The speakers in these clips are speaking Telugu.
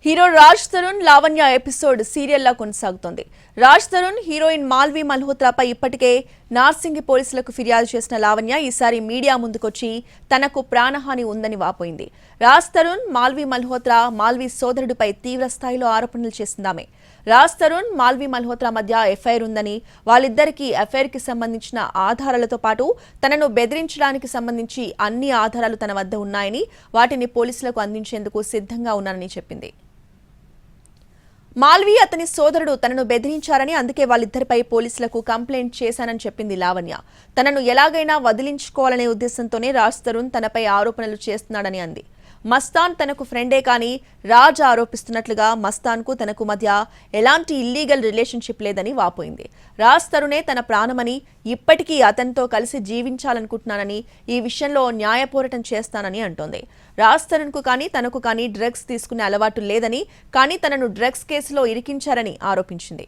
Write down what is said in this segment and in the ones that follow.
హీరో రాజ్ తరుణ్ లావణ్య ఎపిసోడ్ సీరియల్లా కొనసాగుతోంది. రాజ్ తరుణ్ హీరోయిన్ మాల్వి మల్హోత్రాపై ఇప్పటికే నార్సింగి పోలీసులకు ఫిర్యాదు చేసిన లావణ్య ఈసారి మీడియా ముందుకొచ్చి తనకు ప్రాణహాని ఉందని వాపోయింది. రాజ్ తరుణ్ మాల్వి మల్హోత్రా మాల్వి సోదరుడిపై తీవ్ర స్థాయిలో ఆరోపణలు చేసిందామె. రాజ్ తరుణ్ మాల్వి మల్హోత్రా మధ్య ఎఫ్ఐఆర్ ఉందని, వాళ్ళిద్దరికీ ఎఫ్ఐఆర్కి సంబంధించిన ఆధారాలతో పాటు తనను బెదిరించడానికి సంబంధించి అన్ని ఆధారాలు తన వద్ద ఉన్నాయని, వాటిని పోలీసులకు అందించేందుకు సిద్ధంగా ఉన్నానని చెప్పింది. మాల్వి అతని సోదరుడు తనను బెదిరించారని, అందుకే వాళ్ళిద్దరిపై పోలీసులకు కంప్లైంట్ చేశానని చెప్పింది లావణ్య. తనను ఎలాగైనా వదిలించుకోవాలనే ఉద్దేశంతోనే రాజ్ తరుణ్ తనపై ఆరోపణలు చేస్తున్నాడని అంది. మస్తాన్ తనకు ఫ్రెండే కానీ రాజ్ ఆరోపిస్తున్నట్లుగా మస్తాన్కు తనకు మధ్య ఎలాంటి ఇల్లీగల్ రిలేషన్షిప్ లేదని వాపోయింది. రాజ్ తరుణే తన ప్రాణమని, ఇప్పటికీ అతనితో కలిసి జీవించాలనుకుంటున్నానని, ఈ విషయంలో న్యాయ పోరాటం చేస్తానని అంటోంది. రాజ్ తరుణ్కు కానీ తనకు కానీ డ్రగ్స్ తీసుకునే అలవాటు లేదని, కానీ తనను డ్రగ్స్ కేసులో ఇరికించారని ఆరోపించింది.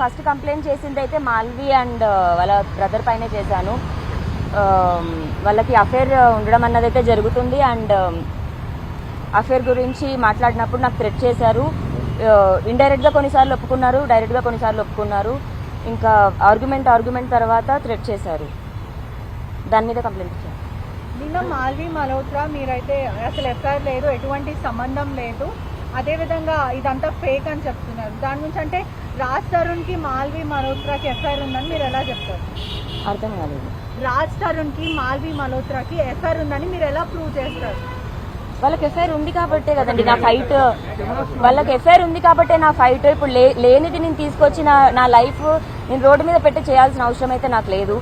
ఫస్ట్ కంప్లైంట్ చేసింది అయితే మాల్వి అండ్ వాళ్ళ బ్రదర్ పైనే చేశాను. వాళ్ళకి అఫేర్ ఉండడం అన్నది అయితే జరుగుతుంది. అండ్ అఫేర్ గురించి మాట్లాడినప్పుడు నాకు థ్రెట్ చేశారు. ఇండైరెక్ట్గా కొన్నిసార్లు ఒప్పుకున్నారు, డైరెక్ట్గా కొన్నిసార్లు ఒప్పుకున్నారు. ఇంకా ఆర్గ్యుమెంట్ తర్వాత థ్రెట్ చేశారు. దాని మీద కంప్లైంట్ ఇచ్చారు. నిన్న మాల్వి మల్హోత్రా మీరైతే అసలు ఎఫ్ఐఆర్ లేదు, ఎటువంటి సంబంధం లేదు, అదేవిధంగా ఇదంతా ఫేక్ అని చెప్తున్నారు. దాని గురించి అంటే రాజ్ తరుణ్కి మాల్వి మల్హోత్రాకి ఎఫ్ఐఆర్ ఉందని మీరు ఎలా చెప్తారు? అర్థం కాలేదు. రాజ్ తరుణ్కి మాల్వి మల్హోత్రాకి ఎఫ్ఐఆర్ ఉందని మీరు ఎలా ప్రూవ్ చేస్తారు? వాళ్ళకి ఎఫ్ఐఆర్ ఉంది కాబట్టే కదండి నా ఫైట్. వాళ్ళకి ఎఫ్ఐఆర్ ఉంది కాబట్టే నా ఫైట్. ఇప్పుడు లేనిది నేను తీసుకొచ్చి నా లైఫ్ నేను రోడ్డు మీద పెట్టి చేయాల్సిన అవసరం అయితే నాకు లేదు.